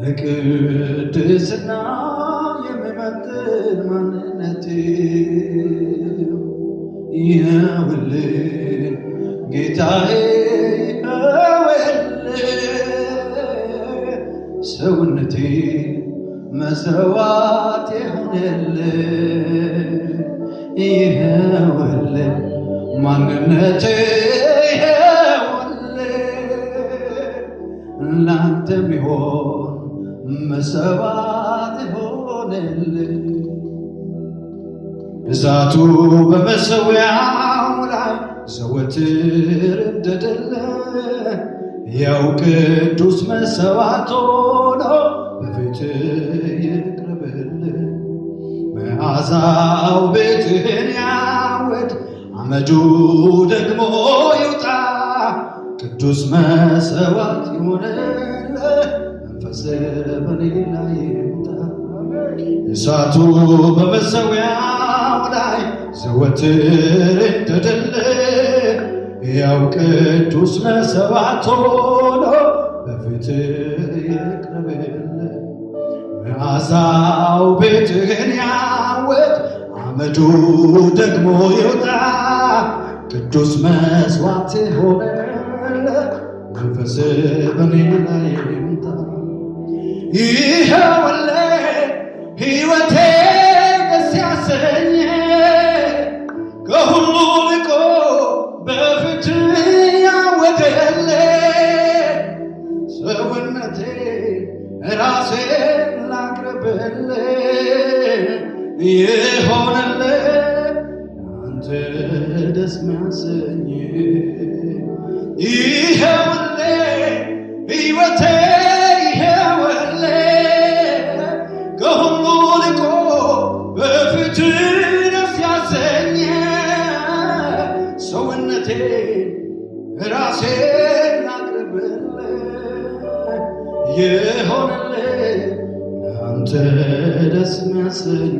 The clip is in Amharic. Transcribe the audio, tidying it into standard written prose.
ለቅድስና የሚመጥን ማንነቴ ይኸውልህ ጌታዬ ሰውነቴ መሰዋት የሆነልህ ይኸውልህ ማንነቴ ላንተ ቢሆን መሰዋት የሆነልህ እሳቱ በመሠዊያው ላይ ዘወትር እንደደለ ያው ቅዱስ መሰዋዕት ሆኖ በፊትህ ይቅረብልህ መዓዛው ቤትህን ያውድ አመዱ ደግሞ ይውጣ ቅዱስ መሰዋዕት ይሆንልህ መንፈስህ በኔ ላይ ይምጣ እሳቱ በመሠዊያው ላይ ዘወትር እንደደለ ያው ቅዱስ መሰዋዕት ሆኖ በፊትህ ይቅረብልህ መዓዛው ቤትህን ያውድ አመዱ ደግሞ ይውጣ ቅዱስ መሥዋዕት ሆነልህ መንፈስህ በኔ ላይ ይምጣ ይኸውልህ ሕይወቴ ደስ ያሰኘ ከሁሉ ልቆ በፊትህ ያወደልህ ሰውነቴ ራሴን ላቅርብልህ ይሆንልህ አንተ ደስ ሚያሰኝ ይኸውልህ ሕይወቴ ይኸውልህ ከሁሉ ልቆ በፊትህ ደስ ያሰኘ ሰውነቴ ራሴን ላቅርብልህ ይሆንልህ አንተ ደስ ሚያሰኝ